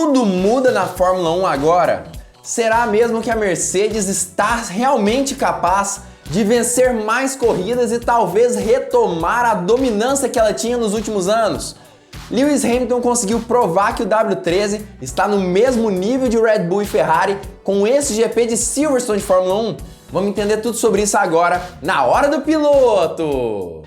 Tudo muda na Fórmula 1 agora? Será mesmo que a Mercedes está realmente capaz de vencer mais corridas e talvez retomar a dominância que ela tinha nos últimos anos? Lewis Hamilton conseguiu provar que o W13 está no mesmo nível de Red Bull e Ferrari com esse GP de Silverstone de Fórmula 1. Vamos entender tudo sobre isso agora, na Hora do Piloto!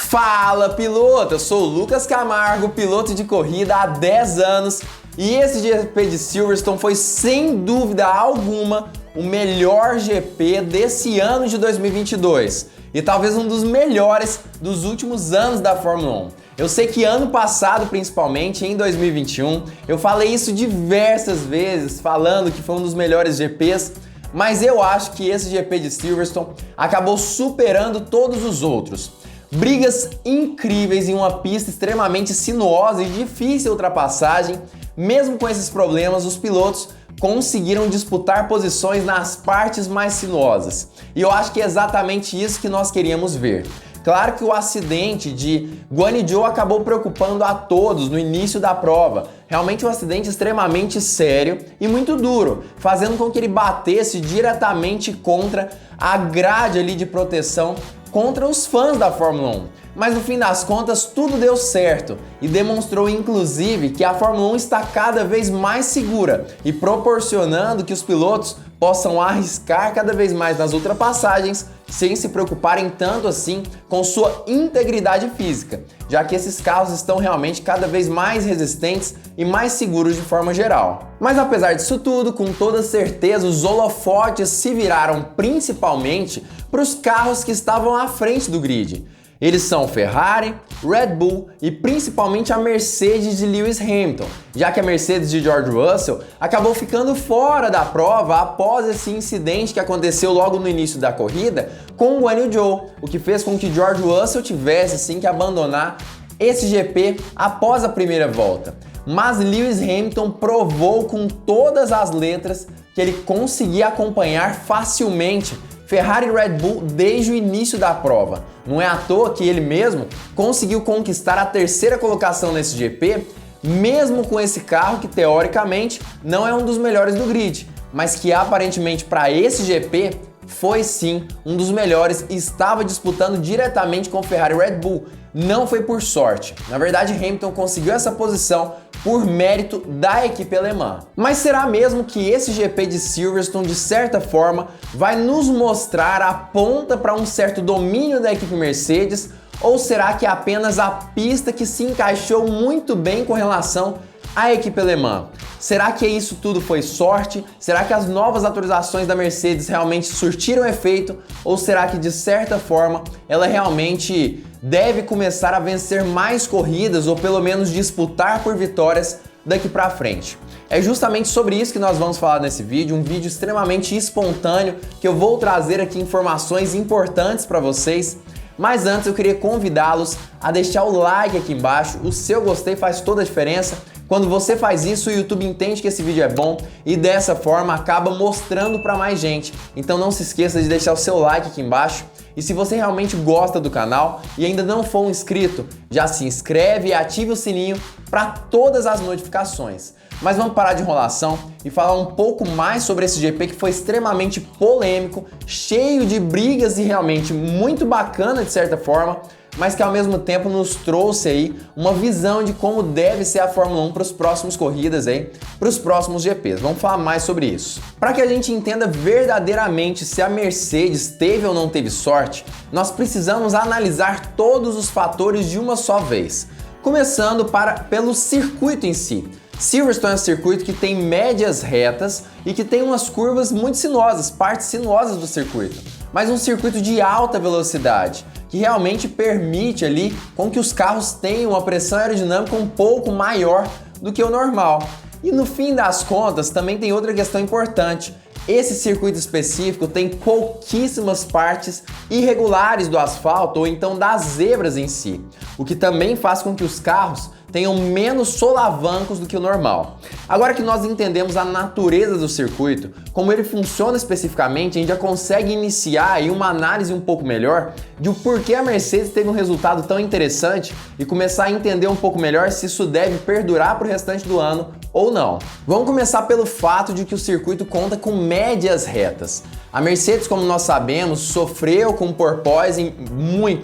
Fala, piloto! Eu sou o Lucas Camargo, piloto de corrida há 10 anos e esse GP de Silverstone foi sem dúvida alguma o melhor GP desse ano de 2022 e talvez um dos melhores dos últimos anos da Fórmula 1. Eu sei que ano passado, principalmente em 2021, eu falei isso diversas vezes, falando que foi um dos melhores GPs, mas eu acho que esse GP de Silverstone acabou superando todos os outros. Brigas incríveis em uma pista extremamente sinuosa e difícil de ultrapassagem. Mesmo com esses problemas, os pilotos conseguiram disputar posições nas partes mais sinuosas. E eu acho que é exatamente isso que nós queríamos ver. Claro que o acidente de Guan Yu Zhou acabou preocupando a todos no início da prova. Realmente um acidente extremamente sério e muito duro, fazendo com que ele batesse diretamente contra a grade ali de proteção contra os fãs da Fórmula 1. Mas no fim das contas tudo deu certo e demonstrou inclusive que a Fórmula 1 está cada vez mais segura e proporcionando que os pilotos possam arriscar cada vez mais nas ultrapassagens sem se preocuparem tanto assim com sua integridade física, já que esses carros estão realmente cada vez mais resistentes e mais seguros de forma geral. Mas apesar disso tudo, com toda certeza os holofotes se viraram principalmente para os carros que estavam à frente do grid. Eles são Ferrari, Red Bull e principalmente a Mercedes de Lewis Hamilton, já que a Mercedes de George Russell acabou ficando fora da prova após esse incidente que aconteceu logo no início da corrida com o Guan Yu Zhou, o que fez com que George Russell tivesse assim que abandonar esse GP após a primeira volta. Mas Lewis Hamilton provou com todas as letras que ele conseguia acompanhar facilmente Ferrari e Red Bull desde o início da prova. Não é à toa que ele mesmo conseguiu conquistar a terceira colocação nesse GP, mesmo com esse carro que teoricamente não é um dos melhores do grid, mas que aparentemente para esse GP foi sim um dos melhores e estava disputando diretamente com Ferrari e Red Bull. Não foi por sorte. Na verdade, Hamilton conseguiu essa posição por mérito da equipe alemã. Mas será mesmo que esse GP de Silverstone, de certa forma, vai nos mostrar a ponta para um certo domínio da equipe Mercedes? Ou será que é apenas a pista que se encaixou muito bem com relação à equipe alemã? Será que isso tudo foi sorte? Será que as novas atualizações da Mercedes realmente surtiram efeito? Ou será que de certa forma ela realmente deve começar a vencer mais corridas ou pelo menos disputar por vitórias daqui para frente? É justamente sobre isso que nós vamos falar nesse vídeo, um vídeo extremamente espontâneo que eu vou trazer aqui informações importantes para vocês. Mas antes eu queria convidá-los a deixar o like aqui embaixo, o seu gostei faz toda a diferença. Quando você faz isso, o YouTube entende que esse vídeo é bom e dessa forma acaba mostrando para mais gente. Então não se esqueça de deixar o seu like aqui embaixo. E se você realmente gosta do canal e ainda não for um inscrito, já se inscreve e ative o sininho para todas as notificações. Mas vamos parar de enrolação e falar um pouco mais sobre esse GP que foi extremamente polêmico, cheio de brigas e realmente muito bacana de certa forma, mas que ao mesmo tempo nos trouxe aí uma visão de como deve ser a Fórmula 1 para as próximas corridas aí, para os próximos GPs. Vamos falar mais sobre isso. Para que a gente entenda verdadeiramente se a Mercedes teve ou não teve sorte, nós precisamos analisar todos os fatores de uma só vez. Começando pelo circuito em si. Silverstone é um circuito que tem médias retas e que tem umas curvas muito sinuosas, partes sinuosas do circuito, mas um circuito de alta velocidade, que realmente permite ali com que os carros tenham uma pressão aerodinâmica um pouco maior do que o normal. E no fim das contas também tem outra questão importante. esse circuito específico tem pouquíssimas partes irregulares do asfalto ou então das zebras em si, o que também faz com que os carros tenham menos solavancos do que o normal. Agora que nós entendemos a natureza do circuito, como ele funciona especificamente, a gente já consegue iniciar aí uma análise um pouco melhor de o porquê a Mercedes teve um resultado tão interessante e começar a entender um pouco melhor se isso deve perdurar para o restante do ano ou não. Vamos começar pelo fato de que o circuito conta com médias retas. A Mercedes, como nós sabemos, sofreu com porpoising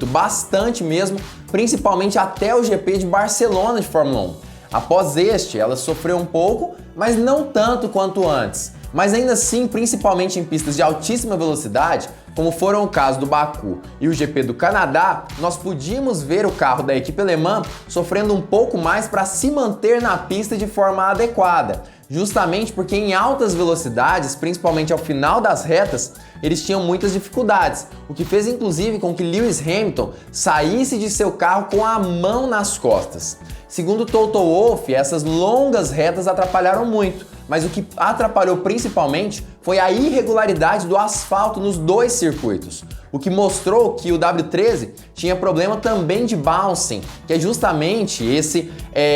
bastante mesmo, principalmente até o GP de Barcelona de Fórmula 1. Após este, ela sofreu um pouco, mas não tanto quanto antes. Mas ainda assim, principalmente em pistas de altíssima velocidade, como foram o caso do Baku e o GP do Canadá, nós podíamos ver o carro da equipe alemã sofrendo um pouco mais para se manter na pista de forma adequada, justamente porque em altas velocidades, principalmente ao final das retas, eles tinham muitas dificuldades, o que fez inclusive com que Lewis Hamilton saísse de seu carro com a mão nas costas. Segundo Toto Wolff, essas longas retas atrapalharam muito, mas o que atrapalhou principalmente foi a irregularidade do asfalto nos dois circuitos, o que mostrou que o W13 tinha problema também de bouncing, que é justamente esse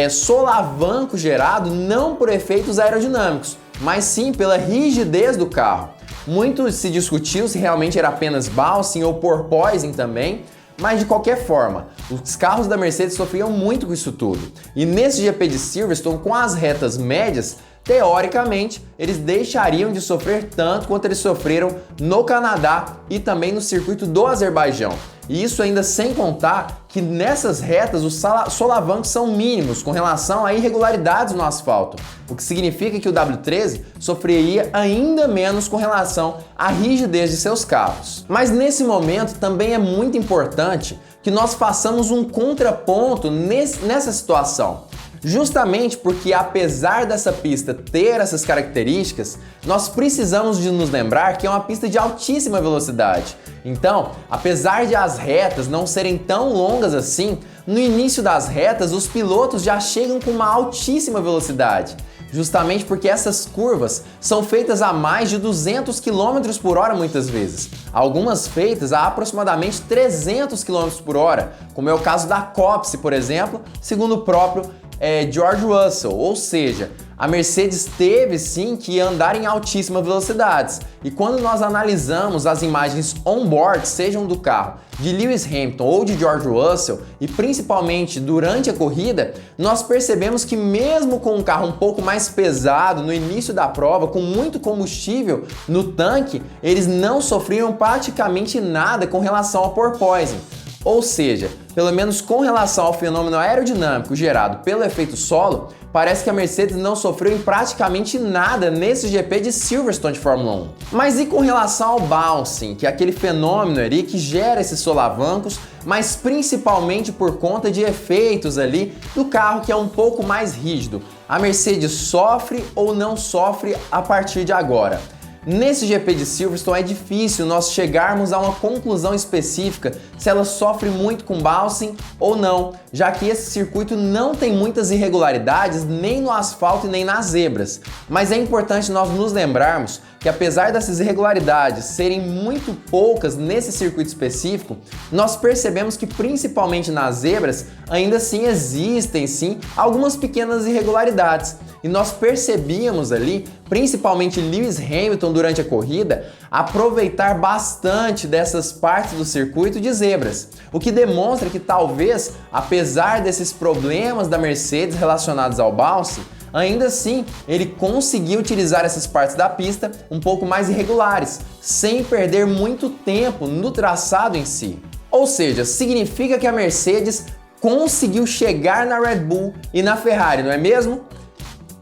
solavanco gerado não por efeitos aerodinâmicos, mas sim pela rigidez do carro. Muito se discutiu se realmente era apenas bouncing ou porpoising também, mas de qualquer forma, os carros da Mercedes sofriam muito com isso tudo. E nesse GP de Silverstone, com as retas médias, teoricamente, eles deixariam de sofrer tanto quanto eles sofreram no Canadá e também no circuito do Azerbaijão. E isso ainda sem contar que nessas retas os solavancos são mínimos com relação a irregularidades no asfalto, o que significa que o W13 sofreria ainda menos com relação à rigidez de seus carros. Mas nesse momento também é muito importante que nós façamos um contraponto nessa situação. Justamente porque, apesar dessa pista ter essas características, nós precisamos de nos lembrar que é uma pista de altíssima velocidade. Então, apesar de as retas não serem tão longas assim, no início das retas os pilotos já chegam com uma altíssima velocidade. Justamente porque essas curvas são feitas a mais de 200 km por hora muitas vezes, algumas feitas a aproximadamente 300 km por hora, como é o caso da Copse, por exemplo, segundo o próprio George Russell, ou seja, a Mercedes teve sim que andar em altíssimas velocidades. E quando nós analisamos as imagens on-board, sejam do carro de Lewis Hamilton ou de George Russell, e principalmente durante a corrida, nós percebemos que mesmo com um carro um pouco mais pesado no início da prova, com muito combustível no tanque, eles não sofriam praticamente nada com relação ao porpoising. Ou seja, pelo menos com relação ao fenômeno aerodinâmico gerado pelo efeito solo, parece que a Mercedes não sofreu em praticamente nada nesse GP de Silverstone de Fórmula 1. Mas e com relação ao bouncing, que é aquele fenômeno ali que gera esses solavancos, mas principalmente por conta de efeitos ali do carro que é um pouco mais rígido? A Mercedes sofre ou não sofre a partir de agora? Nesse GP de Silverstone é difícil nós chegarmos a uma conclusão específica se ela sofre muito com bouncing ou não, já que esse circuito não tem muitas irregularidades nem no asfalto e nem nas zebras. Mas é importante nós nos lembrarmos que apesar dessas irregularidades serem muito poucas nesse circuito específico, nós percebemos que principalmente nas zebras ainda assim existem sim algumas pequenas irregularidades. E nós percebíamos ali, principalmente Lewis Hamilton durante a corrida, aproveitar bastante dessas partes do circuito de zebras, o que demonstra que talvez, apesar desses problemas da Mercedes relacionados ao bounce, ainda assim ele conseguiu utilizar essas partes da pista um pouco mais irregulares, sem perder muito tempo no traçado em si. Ou seja, significa que a Mercedes conseguiu chegar na Red Bull e na Ferrari, não é mesmo?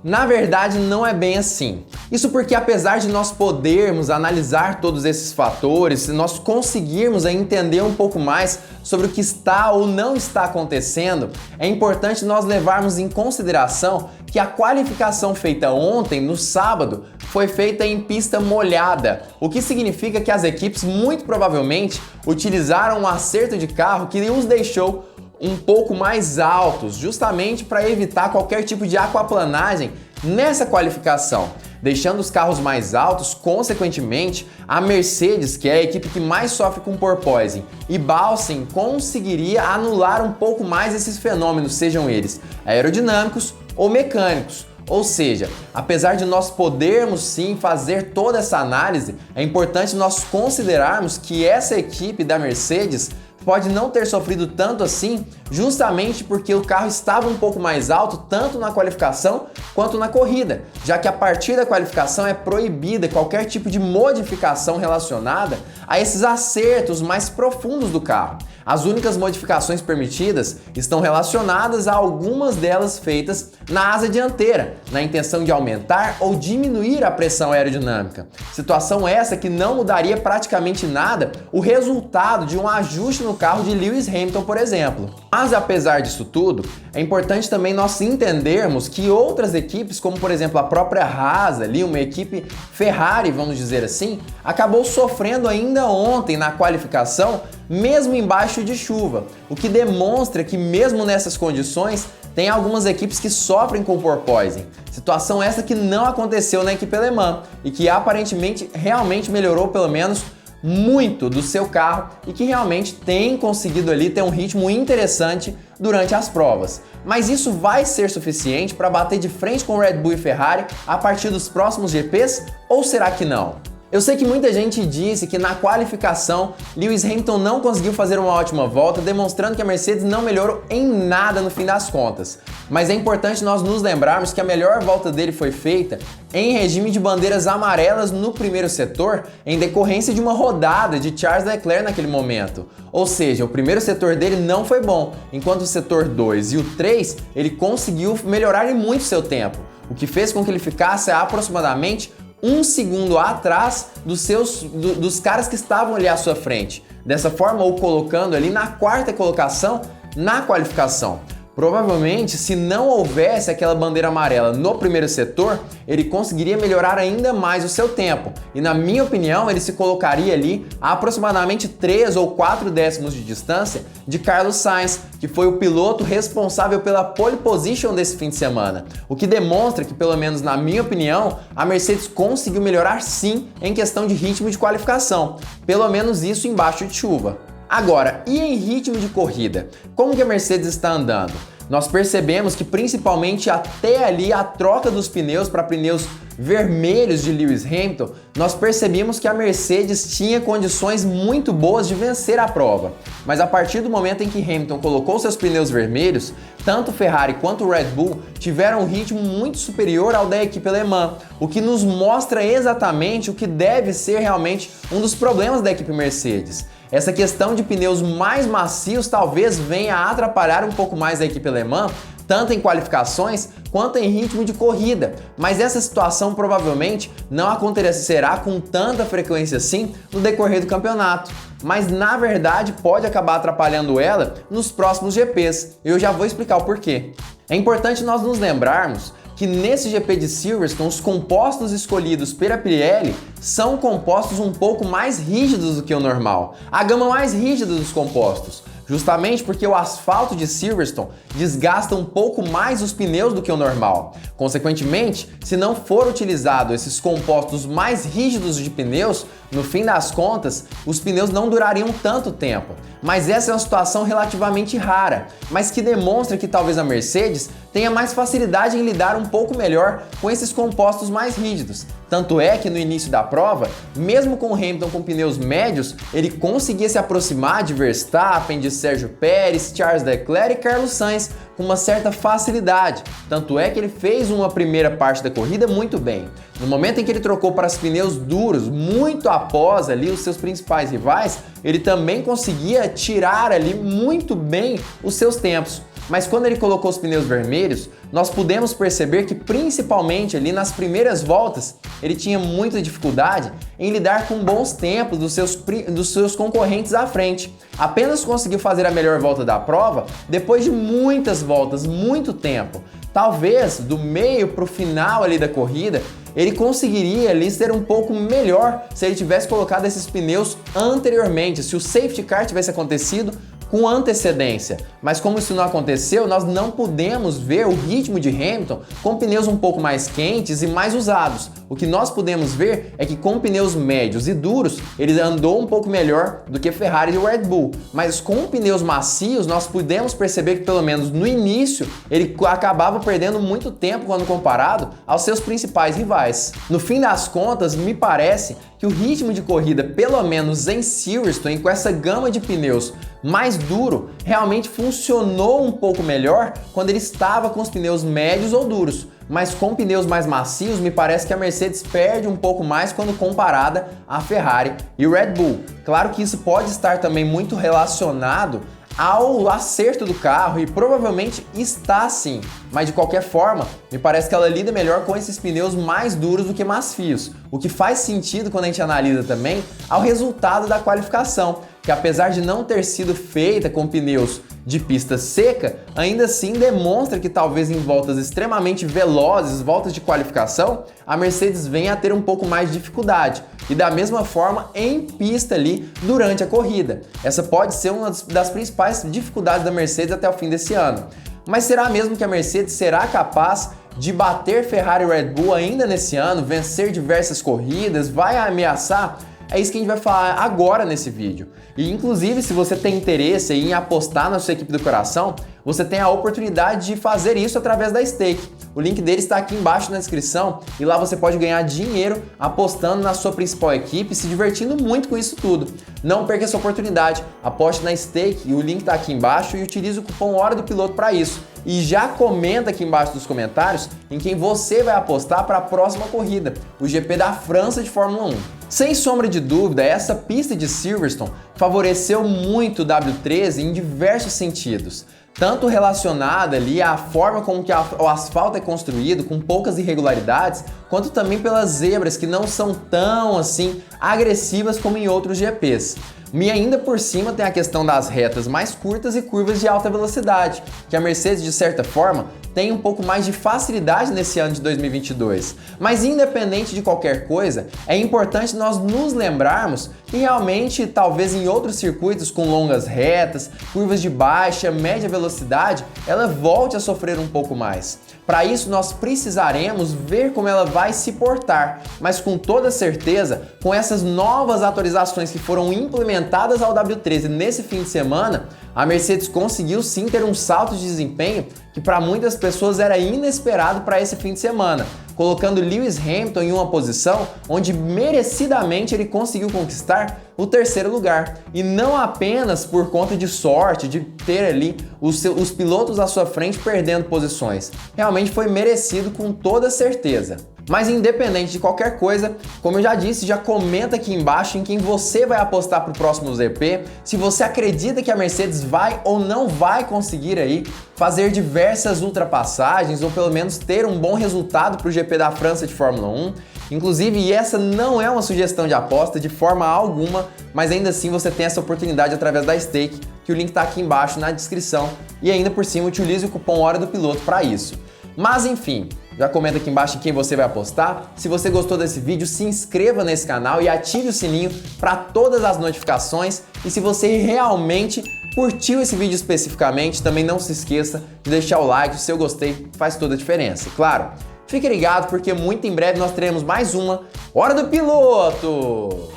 Na verdade, não é bem assim. Isso porque apesar de nós podermos analisar todos esses fatores, se nós conseguirmos entender um pouco mais sobre o que está ou não está acontecendo, é importante nós levarmos em consideração que a qualificação feita ontem, no sábado, foi feita em pista molhada, o que significa que as equipes muito provavelmente utilizaram um acerto de carro que os deixou um pouco mais altos, justamente para evitar qualquer tipo de aquaplanagem nessa qualificação. deixando os carros mais altos. Consequentemente, a Mercedes, que é a equipe que mais sofre com porpoising, e Balsam conseguiria anular um pouco mais esses fenômenos, sejam eles aerodinâmicos ou mecânicos. Ou seja, apesar de nós podermos sim fazer toda essa análise, é importante nós considerarmos que essa equipe da Mercedes pode não ter sofrido tanto assim, justamente porque o carro estava um pouco mais alto tanto na qualificação quanto na corrida, já que a partir da qualificação é proibida qualquer tipo de modificação relacionada a esses acertos mais profundos do carro. As únicas modificações permitidas estão relacionadas a algumas delas feitas na asa dianteira, na intenção de aumentar ou diminuir a pressão aerodinâmica. Situação essa que não mudaria praticamente nada o resultado de um ajuste no carro de Lewis Hamilton, por exemplo. Mas apesar disso tudo, é importante também nós entendermos que outras equipes, como por exemplo a própria Haas, ali, uma equipe Ferrari, vamos dizer assim, acabou sofrendo ainda ontem na qualificação, mesmo embaixo de chuva, o que demonstra que mesmo nessas condições tem algumas equipes que sofrem com porpoising. Situação essa que não aconteceu na equipe alemã e que aparentemente realmente melhorou pelo menos muito do seu carro e que realmente tem conseguido ali ter um ritmo interessante durante as provas. Mas isso vai ser suficiente para bater de frente com Red Bull e Ferrari a partir dos próximos GPs ou será que não? Eu sei que muita gente disse que na qualificação Lewis Hamilton não conseguiu fazer uma ótima volta, demonstrando que a Mercedes não melhorou em nada no fim das contas. Mas é importante nós nos lembrarmos que a melhor volta dele foi feita em regime de bandeiras amarelas no primeiro setor, em decorrência de uma rodada de Charles Leclerc naquele momento. Ou seja, o primeiro setor dele não foi bom, enquanto o setor 2 e o 3 ele conseguiu melhorar muito seu tempo, o que fez com que ele ficasse a aproximadamente 1 segundo atrás dos caras que estavam ali à sua frente. Dessa forma, o colocando ali na quarta colocação na qualificação. Provavelmente, se não houvesse aquela bandeira amarela no primeiro setor, ele conseguiria melhorar ainda mais o seu tempo. E na minha opinião, ele se colocaria ali a aproximadamente 3 ou 4 décimos de distância de Carlos Sainz, que foi o piloto responsável pela pole position desse fim de semana. O que demonstra que, pelo menos na minha opinião, a Mercedes conseguiu melhorar sim em questão de ritmo de qualificação. Pelo menos isso embaixo de chuva. Agora, e em ritmo de corrida? Como que a Mercedes está andando? Nós percebemos que principalmente até ali a troca dos pneus para pneus vermelhos de Lewis Hamilton, nós percebemos que a Mercedes tinha condições muito boas de vencer a prova. Mas a partir do momento em que Hamilton colocou seus pneus vermelhos, tanto Ferrari quanto o Red Bull tiveram um ritmo muito superior ao da equipe alemã, o que nos mostra exatamente o que deve ser realmente um dos problemas da equipe Mercedes. Essa questão de pneus mais macios talvez venha a atrapalhar um pouco mais a equipe alemã, tanto em qualificações quanto em ritmo de corrida, mas essa situação provavelmente não acontecerá com tanta frequência assim no decorrer do campeonato, mas na verdade pode acabar atrapalhando ela nos próximos GPs, e eu já vou explicar o porquê. É importante nós nos lembrarmos que nesse GP de Silverstone os compostos escolhidos pela Pirelli são compostos um pouco mais rígidos do que o normal, a gama mais rígida dos compostos, justamente porque o asfalto de Silverstone desgasta um pouco mais os pneus do que o normal. Consequentemente, se não for utilizado esses compostos mais rígidos de pneus, no fim das contas, os pneus não durariam tanto tempo. Mas essa é uma situação relativamente rara, mas que demonstra que talvez a Mercedes tenha mais facilidade em lidar um pouco melhor com esses compostos mais rígidos. Tanto é que no início da prova, mesmo com o Hamilton com pneus médios, ele conseguia se aproximar de Verstappen, de Sérgio Pérez, Charles Leclerc e Carlos Sainz com uma certa facilidade. Tanto é que ele fez uma primeira parte da corrida muito bem. No momento em que ele trocou para os pneus duros, muito após ali os seus principais rivais, ele também conseguia tirar ali muito bem os seus tempos. Mas quando ele colocou os pneus vermelhos, nós pudemos perceber que principalmente ali nas primeiras voltas, ele tinha muita dificuldade em lidar com bons tempos dos seus concorrentes à frente. Apenas conseguiu fazer a melhor volta da prova depois de muitas voltas, muito tempo. Talvez do meio para o final ali da corrida, ele conseguiria ali ser um pouco melhor se ele tivesse colocado esses pneus anteriormente, se o safety car tivesse acontecido com antecedência. Mas como isso não aconteceu, nós não pudemos ver o ritmo de Hamilton com pneus um pouco mais quentes e mais usados, o que nós podemos ver é que com pneus médios e duros, ele andou um pouco melhor do que Ferrari e Red Bull, mas com pneus macios nós pudemos perceber que pelo menos no início ele acabava perdendo muito tempo quando comparado aos seus principais rivais. No fim das contas, me parece que o ritmo de corrida, pelo menos em Silverstone, com essa gama de pneus mais duro, realmente funcionou um pouco melhor quando ele estava com os pneus médios ou duros. Mas com pneus mais macios, me parece que a Mercedes perde um pouco mais quando comparada à Ferrari e Red Bull. Claro que isso pode estar também muito relacionado ao acerto do carro e provavelmente está sim, mas de qualquer forma, me parece que ela lida melhor com esses pneus mais duros do que macios, o que faz sentido quando a gente analisa também ao resultado da qualificação, que apesar de não ter sido feita com pneus de pista seca, ainda assim demonstra que talvez em voltas extremamente velozes, voltas de qualificação, a Mercedes venha a ter um pouco mais de dificuldade. E da mesma forma em pista ali durante a corrida. Essa pode ser uma das principais dificuldades da Mercedes até o fim desse ano. Mas será mesmo que a Mercedes será capaz de bater Ferrari e Red Bull ainda nesse ano, vencer diversas corridas, vai ameaçar? É isso que a gente vai falar agora nesse vídeo. E inclusive, se você tem interesse em apostar na sua equipe do coração, você tem a oportunidade de fazer isso através da Stake. O link dele está aqui embaixo na descrição e lá você pode ganhar dinheiro apostando na sua principal equipe e se divertindo muito com isso tudo. Não perca essa oportunidade, aposte na Stake e o link está aqui embaixo e utilize o cupom Hora do Piloto para isso. E já comenta aqui embaixo nos comentários em quem você vai apostar para a próxima corrida, o GP da França de Fórmula 1. Sem sombra de dúvida, essa pista de Silverstone favoreceu muito o W13 em diversos sentidos. Tanto relacionada ali à forma como que o asfalto é construído, com poucas irregularidades, quanto também pelas zebras que não são tão assim agressivas como em outros GPs. E ainda por cima tem a questão das retas mais curtas e curvas de alta velocidade, que a Mercedes de certa forma tem um pouco mais de facilidade nesse ano de 2022. Mas independente de qualquer coisa, é importante nós nos lembrarmos que realmente talvez em outros circuitos com longas retas, curvas de baixa, média velocidade, ela volte a sofrer um pouco mais. Para isso nós precisaremos ver como ela vai se portar, mas com toda certeza, com essas novas atualizações que foram implementadas ao W13 nesse fim de semana, a Mercedes conseguiu sim ter um salto de desempenho que para muitas pessoas era inesperado para esse fim de semana, colocando Lewis Hamilton em uma posição onde merecidamente ele conseguiu conquistar o terceiro lugar. E não apenas por conta de sorte, de ter ali os pilotos à sua frente perdendo posições. Realmente foi merecido com toda certeza. Mas independente de qualquer coisa, como eu já disse, já comenta aqui embaixo em quem você vai apostar para o próximo GP, se você acredita que a Mercedes vai ou não vai conseguir aí fazer diversas ultrapassagens ou pelo menos ter um bom resultado para o GP da França de Fórmula 1. Inclusive, essa não é uma sugestão de aposta de forma alguma, mas ainda assim você tem essa oportunidade através da Stake, que o link está aqui embaixo na descrição e ainda por cima utilize o cupom Hora do Piloto para isso. Mas enfim, já comenta aqui embaixo em quem você vai apostar. Se você gostou desse vídeo, se inscreva nesse canal e ative o sininho para todas as notificações. E se você realmente curtiu esse vídeo especificamente, também não se esqueça de deixar o like, o seu gostei faz toda a diferença. Claro, fique ligado porque muito em breve nós teremos mais uma Hora do Piloto!